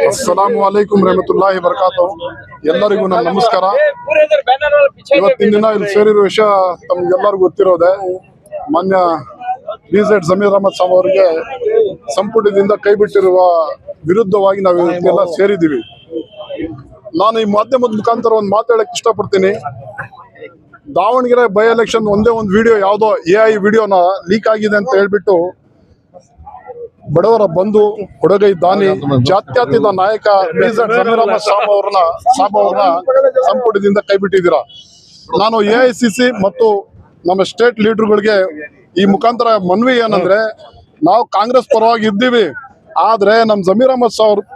ಅಸ್ಸಲಾಮು ಅಲೈಕುಂ ರಹಮತುಲ್ಲಾಹಿ ಬರ್ಕಾತು. ಎಲ್ಲರಿಗೂ ನನ್ನ ನಮಸ್ಕಾರ. ಇವತ್ತಿನ ದಿನ ಇಲ್ಲಿ ಸೇರಿರುವ ವಿಷಯ ತಮ್ಗೆಲ್ಲರಿಗೂ ಗೊತ್ತಿರೋದೆ. ಮಾನ್ಯ BZ ಜಮೀರ್ ಅಹಮದ್ ಸಾಬ್ ಅವರಿಗೆ ಸಂಪುಟದಿಂದ ಕೈ ಬಿಟ್ಟಿರುವ ವಿರುದ್ಧವಾಗಿ ನಾವು ಇವತ್ತೆಲ್ಲ ಸೇರಿದ್ದೀವಿ. ನಾನು ಈ ಮಾಧ್ಯಮದ ಮುಖಾಂತರ ಒಂದು ಮಾತಾಡಕ್ಕೆ ಇಷ್ಟಪಡ್ತೀನಿ. ದಾವಣಗೆರೆ ಬೈ ಎಲೆಕ್ಷನ್ ಒಂದೇ ಒಂದು ವಿಡಿಯೋ ಯಾವುದೋ AI ವಿಡಿಯೋನ ಲೀಕ್ ಆಗಿದೆ ಅಂತ ಹೇಳ್ಬಿಟ್ಟು ಬಡವರ ಬಂಧು ಕೊಡಗೈ ದಾನಿ ಜಾತ್ಯತೀತ ನಾಯಕ BZ ಜಮೀರ್ ಅಹಮದ್ ಸಾಬ್ ಅವ್ರನ್ನ ಸಂಪುಟದಿಂದ ಕೈ ಬಿಟ್ಟಿದ್ದೀರಾ. ನಾನು AICC ಮತ್ತು ನಮ್ಮ ಸ್ಟೇಟ್ ಲೀಡರ್ಗಳಿಗೆ ಈ ಮುಖಾಂತರ ಮನವಿ ಏನಂದ್ರೆ, ನಾವು ಕಾಂಗ್ರೆಸ್ ಪರವಾಗಿ ಇದ್ದೀವಿ, ಆದ್ರೆ ನಮ್ ಜಮೀರ್ ಅಹಮದ್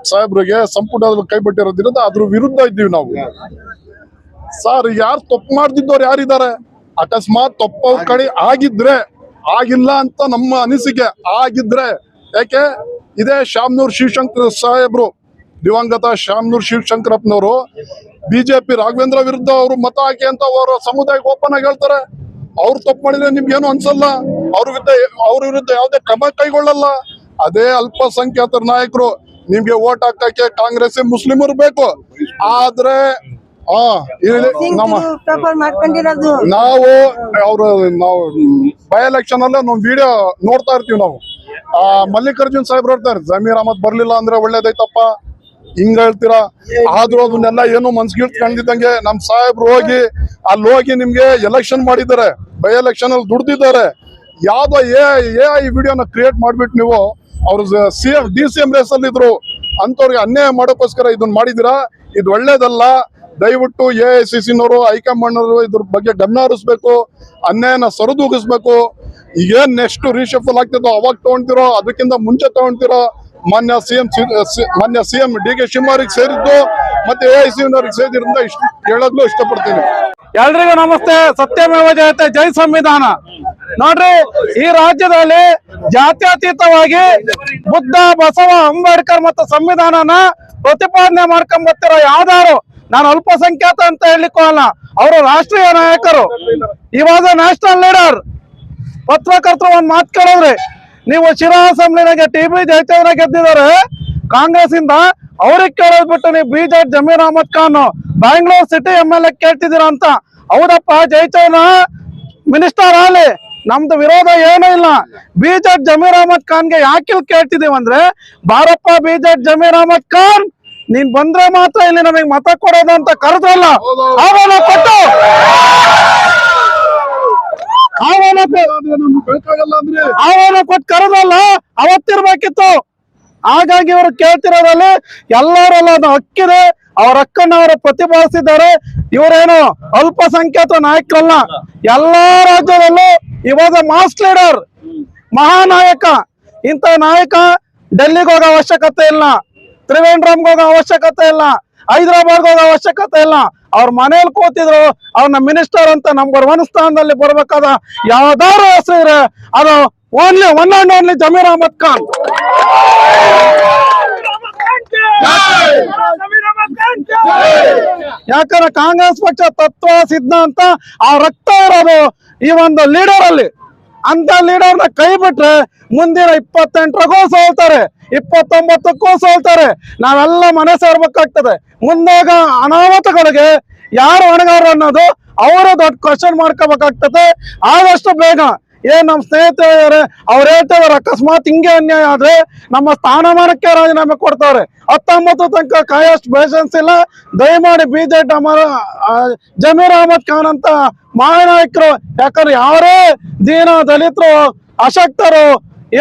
ಸಾಹೇಬ್ರಿಗೆ ಸಂಪುಟದಲ್ಲಿ ಕೈ ಬಿಟ್ಟಿರೋದ್ರಿಂದ ಅದ್ರ ವಿರುದ್ಧ ಇದ್ದೀವಿ ನಾವು. ಸರ್, ಯಾರು ತಪ್ಪು ಮಾಡ್ತಿದ್ದವ್ರು ಯಾರಿದ್ದಾರೆ? ಅಕಸ್ಮಾತ್ ತಪ್ಪು ಕಡೆ ಆಗಿದ್ರೆ, ಆಗಿಲ್ಲ ಅಂತ ನಮ್ಮ ಅನಿಸಿಕೆ, ಆಗಿದ್ರೆ ಯಾಕೆ ಇದೇ ಶಾಮನೂರ್ ಶಿವಶಂಕರ್ ಸಾಹೇಬ್ರು, ದಿವಂಗತ ಶಾಮನೂರ್ ಶಿವಶಂಕರಪ್ಪನವರು BJP ರಾಘವೇಂದ್ರ ವಿರುದ್ಧ ಅವರು ಮತ ಹಾಕಿ ಅಂತ ಅವರ ಸಮುದಾಯಕ್ಕೆ ಓಪನ್ ಆಗಿ ಹೇಳ್ತಾರೆ. ಅವ್ರು ತಪ್ಪು ಮಾಡಿದ್ರೆ ನಿಮ್ಗೆ ಏನು ಅನ್ಸಲ್ಲ, ಅವ್ರ ವಿರುದ್ಧ ಯಾವುದೇ ಕ್ರಮ ಕೈಗೊಳ್ಳಲ್ಲ. ಅದೇ ಅಲ್ಪಸಂಖ್ಯಾತರ ನಾಯಕರು ನಿಮ್ಗೆ ಓಟ್ ಹಾಕಕ್ಕೆ ಕಾಂಗ್ರೆಸ್ ಮುಸ್ಲಿಮರು ಬೇಕು, ಆದ್ರೆ ನಾವು ಬೈ ಎಲೆಕ್ಷನ್ ಅಲ್ಲೇ ನಾವು ವಿಡಿಯೋ ನೋಡ್ತಾ ಇರ್ತೀವಿ. ನಾವು ಮಲ್ಲಿಕಾರ್ಜುನ್ ಸಾಹೇಬ್ರು ಹೇಳ್ತಾರೆ, ಜಮೀರ್ ಅಹಮದ್ ಬರ್ಲಿಲ್ಲ ಅಂದ್ರೆ ಒಳ್ಳೇದೈತಪ್ಪ, ಹಿಂಗ ಹೇಳ್ತೀರಾ. ಆದ್ರೂ ಅದನ್ನೆಲ್ಲ ಏನು ಮನ್ಸ್ಗಿಳ್ಕೊಂಡಿದ್ದಂಗೆ ನಮ್ ಸಾಹೇಬ್ರು ಹೋಗಿ ಅಲ್ಲಿ ಹೋಗಿ ನಿಮ್ಗೆ ಎಲೆಕ್ಷನ್ ಮಾಡಿದ್ದಾರೆ, ಬೈ ಎಲೆಕ್ಷನ್ ಅಲ್ಲಿ ದುಡ್ದಿದ್ದಾರೆ. ಯಾವ್ದೋ AI ವಿಡಿಯೋನ ಕ್ರಿಯೇಟ್ ಮಾಡ್ಬಿಟ್ಟು ನೀವು ಅವ್ರು DCM ರೇಸ್ ಅಲ್ಲಿ ಇದ್ರು ಅಂತವ್ರಿಗೆ ಅನ್ಯಾಯ ಮಾಡೋಕ್ಕೋಸ್ಕರ ಇದನ್ನ ಮಾಡಿದಿರಾ. ಇದು ಒಳ್ಳೇದಲ್ಲ. ದಯವಿಟ್ಟು AICC ಹೈಕಮಾಂಡ್ ಇದ್ರ ಬಗ್ಗೆ ಗಮನ ಹರಿಸ್ಬೇಕು, ಅನ್ಯಾಯನ ಸರಿದೂಗಿಸ್ಬೇಕು. ಈಗೇನ್ ನೆಕ್ಸ್ಟ್ ರೀಶಫಲ್ ಆಗ್ತಿದ್ದೋ ಅವಾಗ ತಗೊಂತಿರೋ, ಅದಕ್ಕಿಂತ ಮುಂಚೆ ತಗೊಂತಿರೋ ಮಾನ್ಯ CM DK ಶಿವಕುಮಾರ್ಗೆ ಸೇರಿದ್ದು ಮತ್ತೆ AICC ಸೇರಿದ್ರಿಂದ ಹೇಳೋದ್ಲು ಇಷ್ಟಪಡ್ತೀನಿ. ಎಲ್ರಿಗೂ ನಮಸ್ತೆ. ಸತ್ಯಮೇವ ಜಯತೆ, ಜೈ ಸಂವಿಧಾನ. ನೋಡ್ರಿ, ಈ ರಾಜ್ಯದಲ್ಲಿ ಜಾತ್ಯತೀತವಾಗಿ ಬುದ್ಧ, ಬಸವ, ಅಂಬೇಡ್ಕರ್ ಮತ್ತು ಸಂವಿಧಾನನ ಪ್ರತಿಪಾದನೆ ಮಾಡ್ಕೊಂಡ್ ಬರ್ತಿರೋ ಯಾವ್ದಾರು, ನಾನು ಅಲ್ಪಸಂಖ್ಯಾತ ಅಂತ ಹೇಳಿಕೊಳ್ಳಲ್ಲ, ಅವರು ರಾಷ್ಟ್ರೀಯ ನಾಯಕರು, ಇವಾಗ ನ್ಯಾಷನಲ್ ಲೀಡರ್. ಪತ್ರಕರ್ತರು ಒಂದ್ ಮಾತು ಕೇಳಿದ್ರಿ, ನೀವು ಶಿರಾ ಅಸೆಂಬ್ಲಿನಾಗೆ TB ಜಯಚಂದ್ರ ಗೆದ್ದಿದ್ದಾರೆ ಕಾಂಗ್ರೆಸ್ ಇಂದ, ಅವ್ರಿಗೆ ಕೇಳೋದ್ ಬಿಟ್ಟು ನೀವು BZ Zameer Ahmed Khan Bangalore city MLA ಕೇಳ್ತಿದ್ದೀರಾ ಅಂತ. ಹೌದಪ್ಪ, ಜಯಚಂದ್ರ ಮಿನಿಸ್ಟರ್ ಆಗಲಿ, ನಮ್ದು ವಿರೋಧ ಏನೂ ಇಲ್ಲ. BZ ಜಮೀರ್ ಅಹಮದ್ ಖಾನ್ಗೆ ಯಾಕೆ ಕೇಳ್ತಿದೀವಿ ಅಂದ್ರೆ, ಬಾರಪ್ಪ BZ ಜಮೀರ್ ಅಹಮದ್ ಖಾನ್, ನೀನ್ ಬಂದ್ರೆ ಮಾತ್ರ ಇಲ್ಲಿ ನಮಗೆ ಮತ ಕೊಡೋದು ಅಂತ ಕರೆದ್ರಲ್ಲ, ಆಹ್ವಾನ ಕೊಟ್ಟು ಕರೆದಲ್ಲ, ಅವತ್ತಿರ್ಬೇಕಿತ್ತು. ಹಾಗಾಗಿ ಇವರು ಕೇಳ್ತಿರೋದ್ರಲ್ಲಿ ಎಲ್ಲರಲ್ಲ ಅದು ಹಕ್ಕಿದೆ, ಅವ್ರ ಹಕ್ಕನ್ನ ಅವರು ಪ್ರತಿಪಾದಿಸಿದ್ದಾರೆ. ಇವರೇನು ಅಲ್ಪಸಂಖ್ಯಾತ ನಾಯಕರಲ್ಲ, ಎಲ್ಲಾ ರಾಜ್ಯದಲ್ಲೂ ಇವಾಗ ಮಾಸ್ ಲೀಡರ್, ಮಹಾನಾಯಕ. ಇಂಥ ನಾಯಕ ಡೆಲ್ಲಿಗೆ ಹೋಗೋ ಅವಶ್ಯಕತೆ ಇಲ್ಲ, ತ್ರಿವೇಂದ್ರಂಗೆ ಹೋಗೋ ಅವಶ್ಯಕತೆ ಇಲ್ಲ, ಹೈದರಾಬಾದ್ಗೆ ಹೋಗೋ ಅವಶ್ಯಕತೆ ಇಲ್ಲ. ಅವ್ರ ಮನೇಲಿ ಕೂತಿದ್ರು, ಅವ್ರನ್ನ ಮಿನಿಸ್ಟರ್ ಅಂತ ನಂಬರ್ 1 ಸ್ಥಾನದಲ್ಲಿ ಬರ್ಬೇಕಾದ ಯಾವ್ದಾರು ಹೆಸರು ಇದ್ರೆ ಅದು one and only Zameer Ahmed Khan. ಯಾಕಂದ್ರೆ ಕಾಂಗ್ರೆಸ್ ಪಕ್ಷ ತತ್ವ ಸಿದ್ಧಾಂತ ಆ ರಕ್ತ ಇರೋದು ಈ ಒಂದು ಲೀಡರ್ ಅಲ್ಲಿ. ಅಂತ ಲೀಡರ್ನ ಕೈ ಬಿಟ್ರೆ ಮುಂದಿನ 28 ಸೋಲ್ತಾರೆ, 29 ಸೋಲ್ತಾರೆ. ನಾವೆಲ್ಲ ಮನೆ ಸೇರ್ಬೇಕಾಗ್ತದೆ. ಮುಂದಾಗ ಅನಾಹುತಗಳಿಗೆ ಯಾರು ಹೊಣೆಗಾರರು ಅನ್ನೋದು ಅವರು ದೊಡ್ಡ ಕ್ವಶನ್ ಮಾಡ್ಕೋಬೇಕಾಗ್ತದೆ. ಆದಷ್ಟು ಬೇಗ ನಮ್ ಸ್ನೇಹಿತರು ಅವ್ರು ಹೇಳ್ತಿದಾರೆ, ಅಕಸ್ಮಾತ್ ಹಿಂಗೆ ಅನ್ಯಾಯ ಆದ್ರೆ ನಮ್ಮ ಸ್ಥಾನಮಾನಕ್ಕೆ ರಾಜೀನಾಮೆ ಕೊಡ್ತಾರೆ. 19 ತನಕ ಕಾಯಷ್ಟು ಪೇಷನ್ಸ್ ಇಲ್ಲ. ದಯಮಾಡಿ BZ ಜಮೀರ್ ಅಹಮದ್ ಖಾನ್ ಅಂತ ಮಹಾನಾಯಕರು, ಯಾಕಂದ್ರೆ ಯಾರೇ ದೀನ ದಲಿತರು, ಅಶಕ್ತರು,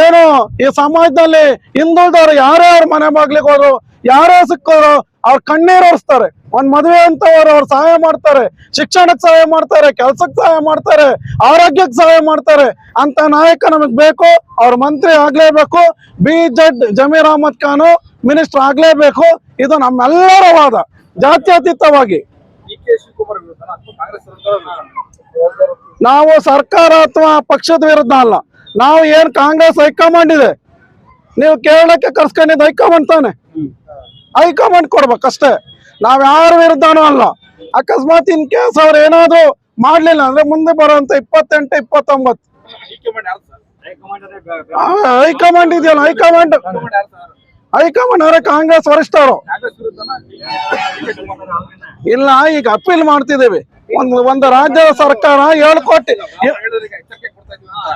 ಏನು ಈ ಸಮಾಜದಲ್ಲಿ ಹಿಂದುಳಿದವರು ಯಾರೇ ಅವ್ರ ಮನೆ ಬಾಗ್ಲಿಗೆ ಹೋದ್ರು, ಯಾರೇ ಸಿಕ್ಕೋರು ಅವ್ರ ಕಣ್ಣೀರು ಒರೆಸ್ತಾರೆ. ಒಂದ್ ಮದುವೆ ಅಂತವ್ರು ಅವ್ರು ಸಹಾಯ ಮಾಡ್ತಾರೆ, ಶಿಕ್ಷಣಕ್ಕೆ ಸಹಾಯ ಮಾಡ್ತಾರೆ, ಕೆಲ್ಸಕ್ಕೆ ಸಹಾಯ ಮಾಡ್ತಾರೆ, ಆರೋಗ್ಯಕ್ಕೆ ಸಹಾಯ ಮಾಡ್ತಾರೆ. ಅಂತ ನಾಯಕ ನಮಗ್ ಬೇಕು. ಅವ್ರ ಮಂತ್ರಿ ಆಗ್ಲೇಬೇಕು. BZ ಜಮೀರ್ ಅಹಮದ್ ಖಾನ್ ಮಿನಿಸ್ಟರ್ ಆಗ್ಲೇಬೇಕು. ಇದು ನಮ್ಮೆಲ್ಲರ ವಾದ, ಜಾತ್ಯತೀತವಾಗಿ. ನಾವು ಸರ್ಕಾರ ಅಥವಾ ಪಕ್ಷದ ವಿರುದ್ಧ ಅಲ್ಲ. ನಾವು ಏನ್ ಕಾಂಗ್ರೆಸ್ ಹೈಕಮಾಂಡ್ ಇದೆ, ನೀವು ಕೇರಳಕ್ಕೆ ಕರ್ಸ್ಕೊಂಡಿದ್ದು ಹೈಕಮಾಂಡ್ ತಾನೆ, ಹೈಕಮಾಂಡ್ ಕೊಡ್ಬೇಕಷ್ಟೇ. ನಾವ್ ಯಾರ ವಿರುದ್ಧನೂ ಅಲ್ಲ. ಅಕಸ್ಮಾತ್ ಇನ್ ಕೇಸ್ ಅವ್ರು ಏನಾದ್ರು ಮಾಡ್ಲಿಲ್ಲ ಅಂದ್ರೆ ಮುಂದೆ ಬರುವಂತ 28, 29 ಹೈಕಮಾಂಡ್ ಇದೆಯಲ್ಲ, ಹೈಕಮಾಂಡ್ ಅವರೇ ಕಾಂಗ್ರೆಸ್ ವರಿಷ್ಠರು. ಇಲ್ಲ, ಈಗ ಅಪೀಲ್ ಮಾಡ್ತಿದ್ದೇವೆ. ಒಂದು ರಾಜ್ಯದ ಸರ್ಕಾರ 7 ಕೋಟಿ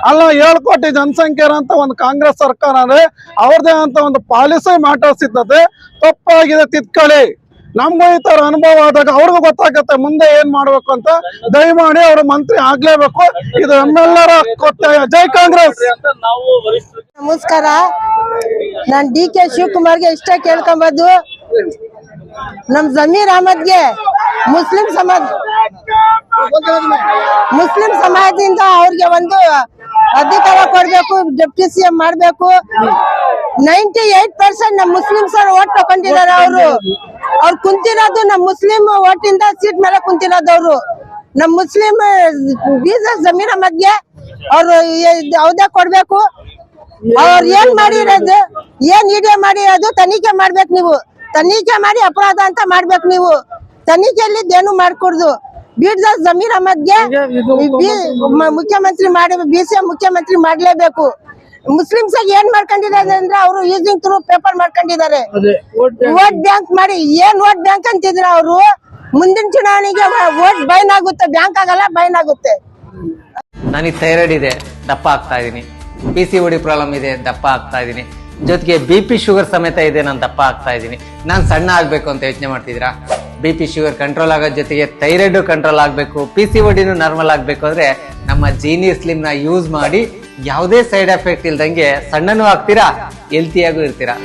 ಅಲ್ಲ 7 ಕೋಟಿ ಜನಸಂಖ್ಯೆ ಅಂತ ಒಂದು ಕಾಂಗ್ರೆಸ್ ಸರ್ಕಾರ ಅಂದ್ರೆ ಅವ್ರದೇ ಅಂತ ಒಂದು ಪಾಲಿಸಿ ಮ್ಯಾಟರ್ಸ್ ಇದ್ದದೆ. ತಪ್ಪಾಗಿದೆ, ತಿದ್ಕೊಳ್ಳಿ. ನಮ್ಗೂ ಈ ತರ ಅನುಭವ ಆದಾಗ ಅವ್ರಿಗೂ ಗೊತ್ತಾಗತ್ತೆ ಮುಂದೆ ಏನ್ ಮಾಡ್ಬೇಕು ಅಂತ. ದಯಮಾಡಿ ಅವರು ಮಂತ್ರಿ ಆಗ್ಲೇಬೇಕು. ಇದು ನಮ್ಮೆಲ್ಲರ ಒತ್ತಾಯ. ಜೈ ಕಾಂಗ್ರೆಸ್. ನಮಸ್ಕಾರ. ನಾನ್ DK ಶಿವಕುಮಾರ್ಗೆ ಇಷ್ಟ ಕೇಳ್ಕೊಂಬದ್ದು, ನಮ್ ಜಮೀರ್ ಅಹಮದ್ಗೆ ಮುಸ್ಲಿಂ ಸಮಾಜದಿಂದ ಅವ್ರಿಗೆ ಒಂದು ಅಧಿಕಾರ ಕೊಡ್ಬೇಕು, ಡೆಪ್ಟಿ CM ಮಾಡ್ಬೇಕು. 98% ನಮ್ ಮುಸ್ಲಿಮ್ಸ್ ಓಟ್ ತಕೊಂಡಿದ್ದಾರೆ. ಅವ್ರು ಕುಂತಿರೋದು ನಮ್ ಮುಸ್ಲಿಂ ಓಟಿಂದ ಸೀಟ್ ಮೇಲೆ ಕುಂತಿರೋದವ್ರು. ನಮ್ ಮುಸ್ಲಿಂ ಜಮೀರ್ ಅಹಮದ್ಗೆ ಅವ್ರು ಹೌದಾ ಕೊಡ್ಬೇಕು. ಅವ್ರು ಏನ್ ಮಾಡಿರೋದು, ಏನ್ ಇಡಿಯೋ ಮಾಡಿರೋದು ತನಿಖೆ ಮಾಡ್ಬೇಕು. ನೀವು ತನಿಖೆ ಮಾಡಿ ಅಪರಾಧ ಅಂತ ಮಾಡ್ಬೇಕು. ನೀವು ತನಿಖೆಯಲ್ಲಿ ಏನು ಮಾಡ್ಕೊಡ್ದು. ಬೀಡ್ದ ಜಮೀರ್ ಅಹಮದ್ಗೆ ಮುಖ್ಯಮಂತ್ರಿ ಮಾಡಿ BCM ಮುಖ್ಯಮಂತ್ರಿ ಮಾಡ್ಲೇಬೇಕು. ಮುಸ್ಲಿಮ್ಸ್ ಏನ್ ಮಾಡ್ಕೊಂಡಿದ್ದಾರೆ ಅಂದ್ರೆ ಅವರು ಯೂಸಿಂಗ್ ಥ್ರೂ ಪೇಪರ್ ಮಾಡ್ಕೊಂಡಿದ್ದಾರೆ. ವೋಟ್ ಬ್ಯಾಂಕ್ ಮಾಡಿ ಏನ್ ವೋಟ್ ಬ್ಯಾಂಕ್ ಅಂತಿದ್ರ ಅವರು. ಮುಂದಿನ ಚುನಾವಣೆಗೆ ವೋಟ್ ಬೈನ್ ಆಗುತ್ತೆ, ಬ್ಯಾಂಕ್ ಆಗಲ್ಲ, ಬೈನ್ ಆಗುತ್ತೆ. ನನಗೆ ಥೈರಾಯ್ಡ್ ಇದೆ, ದಪ್ಪ ಆಗ್ತಾ ಇದೀನಿ. PCOD ಪ್ರಾಬ್ಲಮ್ ಇದೆ, ದಪ್ಪ ಆಗ್ತಾ ಇದೀನಿ. ಜೊತೆಗೆ BP ಶುಗರ್ ಸಮೇತ ಇದೆ, ನಾನು ದಪ್ಪ ಆಗ್ತಾ ಇದ್ದೀನಿ. ನಾನು ಸಣ್ಣ ಆಗ್ಬೇಕು ಅಂತ ಯೋಚನೆ ಮಾಡ್ತಿದ್ದೀರಾ? BP ಶುಗರ್ ಕಂಟ್ರೋಲ್ ಆಗೋದ್ ಜೊತೆಗೆ ಥೈರಾಯ್ಡ್ ಕಂಟ್ರೋಲ್ ಆಗ್ಬೇಕು, PCODನೂ ನಾರ್ಮಲ್ ಆಗ್ಬೇಕು ಅಂದ್ರೆ ನಮ್ಮ ಜೀನಿ ಸ್ಲಿಮ್ ನ ಯೂಸ್ ಮಾಡಿ ಯಾವುದೇ ಸೈಡ್ ಎಫೆಕ್ಟ್ ಇಲ್ದಂಗೆ ಸಣ್ಣನೂ ಆಗ್ತೀರಾ, ಹೆಲ್ತಿಯಾಗೂ ಇರ್ತೀರಾ.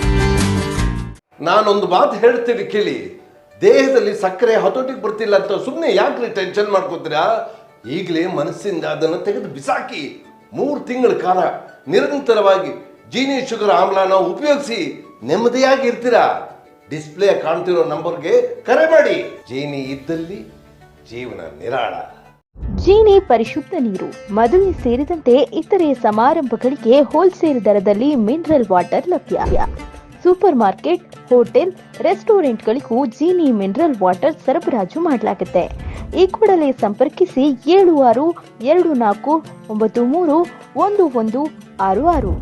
ನಾನೊಂದು ಮಾತು ಹೇಳ್ತೀನಿ ಕೇಳಿ. ದೇಹದಲ್ಲಿ ಸಕ್ಕರೆ ಹತೋಟಿಗೆ ಬರ್ತಿಲ್ಲ ಅಂತ ಸುಮ್ಮನೆ ಯಾಕ್ರಿ ಟೆನ್ಷನ್ ಮಾಡ್ಕೋತೀರಾ? ಈಗಲೇ ಮನಸ್ಸಿಂದ ಅದನ್ನು ತೆಗೆದು ಬಿಸಾಕಿ 3 ತಿಂಗಳ ಕಾಲ ನಿರಂತರವಾಗಿ ಜೀನಿ ಶುಗರ್ ಆಮ್ಲನ ಉಪಯೋಗಿಸಿ ನೆಮ್ಮದಿಯಾಗಿ ಇರ್ತೀರಾ. ಡಿಸ್ಪ್ಲೇ ಕಾಣ್ತಿರೋ ನಂಬರ್ಗೆ ಕರೆ ಮಾಡಿ. ಜೀನಿ ಇದ್ದಲ್ಲಿ ಜೀವನ ನಿರಾಳ. ಜೀನಿ ಪರಿಶುದ್ಧ ನೀರು, ಮದುವೆ ಸೇರಿದಂತೆ ಇತರೆ ಸಮಾರಂಭಗಳಿಗೆ ಹೋಲ್ಸೇಲ್ ದರದಲ್ಲಿ ಮಿನರಲ್ ವಾಟರ್ ಲಭ್ಯ. ಸೂಪರ್ ಮಾರ್ಕೆಟ್, ಹೋಟೆಲ್, ರೆಸ್ಟೋರೆಂಟ್ಗಳಿಗೂ ಜೀನಿ ಮಿನರಲ್ ವಾಟರ್ ಸರಬರಾಜು ಮಾಡಲಾಗುತ್ತೆ. ಈ ಕೂಡಲೇ ಸಂಪರ್ಕಿಸಿ 7624931166.